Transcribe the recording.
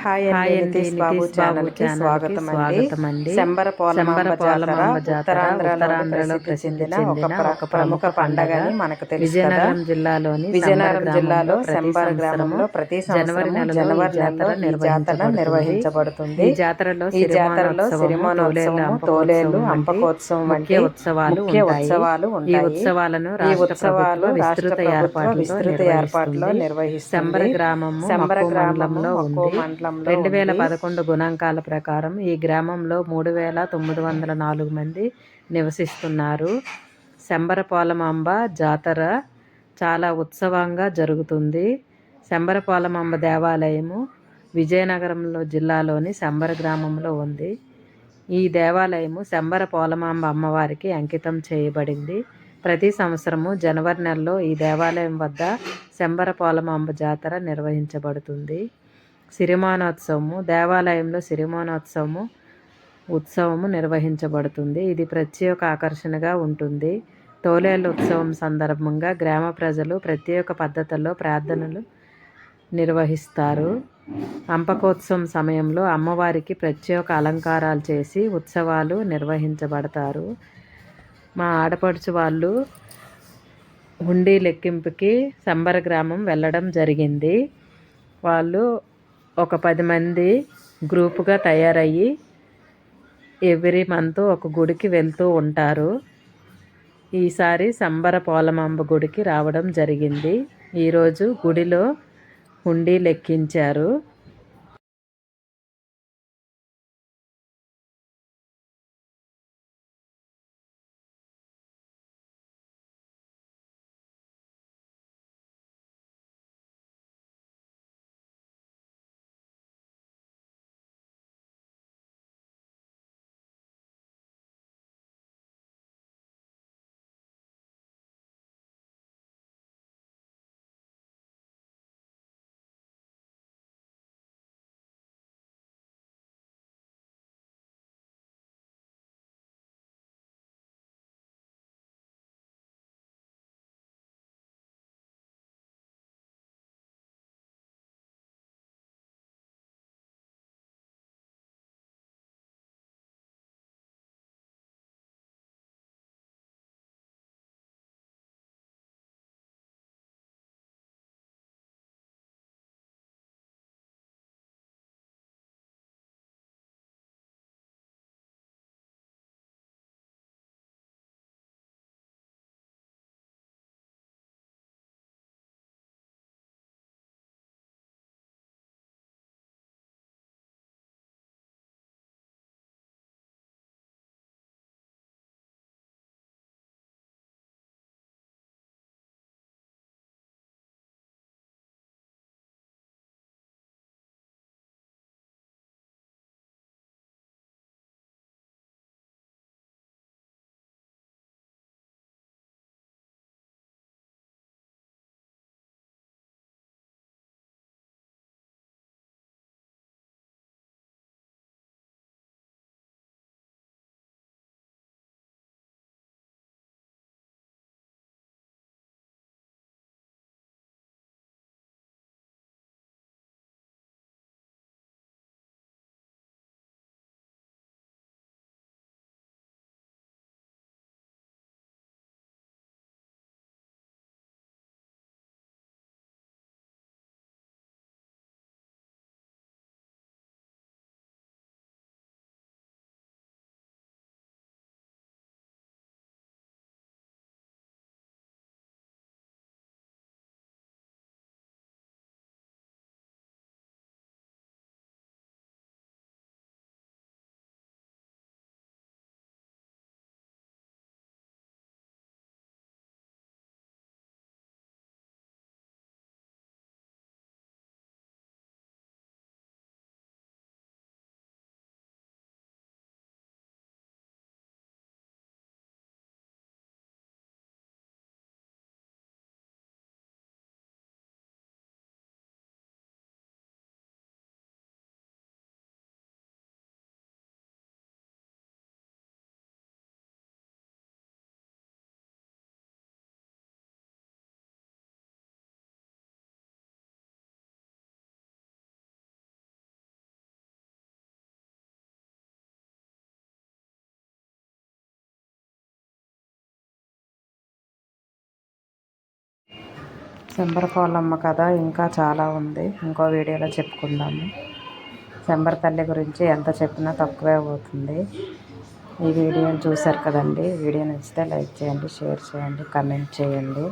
Hi అండి, hi అండి, నితీష్ బాబు నితీష్ బాబు ఛానల్కి ఛానల్కి స్వాగతం అండి. స్వాగతం అండి. శంబర పోలమాంబ జాతర పోలమాంబ జాతర ఉత్తరాంధ్రలో ప్రసిద్ధి చెందిన ఒక ప్రముఖ పండగని మనకు తెలుసు కదా. విజయనగరం జిల్లాలోని విజయనగరం జిల్లాలో శంబర గ్రామంలో ప్రతి జనవరి సంవత్సరము నెలలో జనవరి నెలలో ఈ జాతర నిర్వహించబడుతుంది. ఈ జాతరలో ఈ జాతరలో సిరిమానోత్సవము, తోలేళ్లు, అంపకోత్సవం వంటి ముఖ్య ఉత్సవాలు ఉంటాయి. ఈ ఉత్సవాలు రాష్ట్ర ప్రభుత్వ విస్తృత ఏర్పాట్లో నిర్వహిస్తుంది. శంబర గ్రామము మక్కువ మండలంలో 2011 గణాంకాల ప్రకారం ఈ గ్రామంలో 3904 మంది నివసిస్తున్నారు. శంబర పోలమాంబ జాతర చాలా ఉత్సవంగా జరుగుతుంది. శంబర పోలమాంబ దేవాలయము విజయనగరంలో జిల్లాలోని శంబర గ్రామంలో ఉంది. ఈ దేవాలయము శంబర పోలమాంబ అమ్మవారికి అంకితం చేయబడింది. ప్రతి సంవత్సరము జనవరి నెలలో ఈ దేవాలయం వద్ద శంబర పోలమాంబ జాతర నిర్వహించబడుతుంది. సిరిమానోత్సవము దేవాలయంలో ఉత్సవము నిర్వహించబడుతుంది. ఇది ప్రత్యేక ఆకర్షణగా ఉంటుంది. తోలేళ్ళ ఉత్సవం సందర్భంగా గ్రామ ప్రజలు ప్రత్యేక పద్ధతుల్లో ప్రార్థనలు నిర్వహిస్తారు. అంపకోత్సవం సమయంలో అమ్మవారికి ప్రత్యేక అలంకారాలు చేసి ఉత్సవాలు నిర్వహించబడతారు. మా ఆడపడుచు వాళ్ళు హుండీ లెక్కింపుకి శంబర గ్రామం వెళ్ళడం జరిగింది. వాళ్ళు ఒక 10 మంది గ్రూపుగా తయారయ్యి ఎవ్రీ మంత్ ఒక గుడికి వెళ్తూ ఉంటారు. ఈసారి శంబర పోలమాంబ గుడికి రావడం జరిగింది. ఈరోజు గుడిలో హుండీ లెక్కించారు. శంబరపోలమ్మ కథ ఇంకా చాలా ఉంది, ఇంకో వీడియోలో చెప్పుకుందాము. శంబర తల్లి గురించి ఎంత చెప్పినా తక్కువే అవుతుంది. ఈ వీడియోని చూశారు కదండి. వీడియో నచ్చితే లైక్ చేయండి, షేర్ చేయండి, కమెంట్ చేయండి.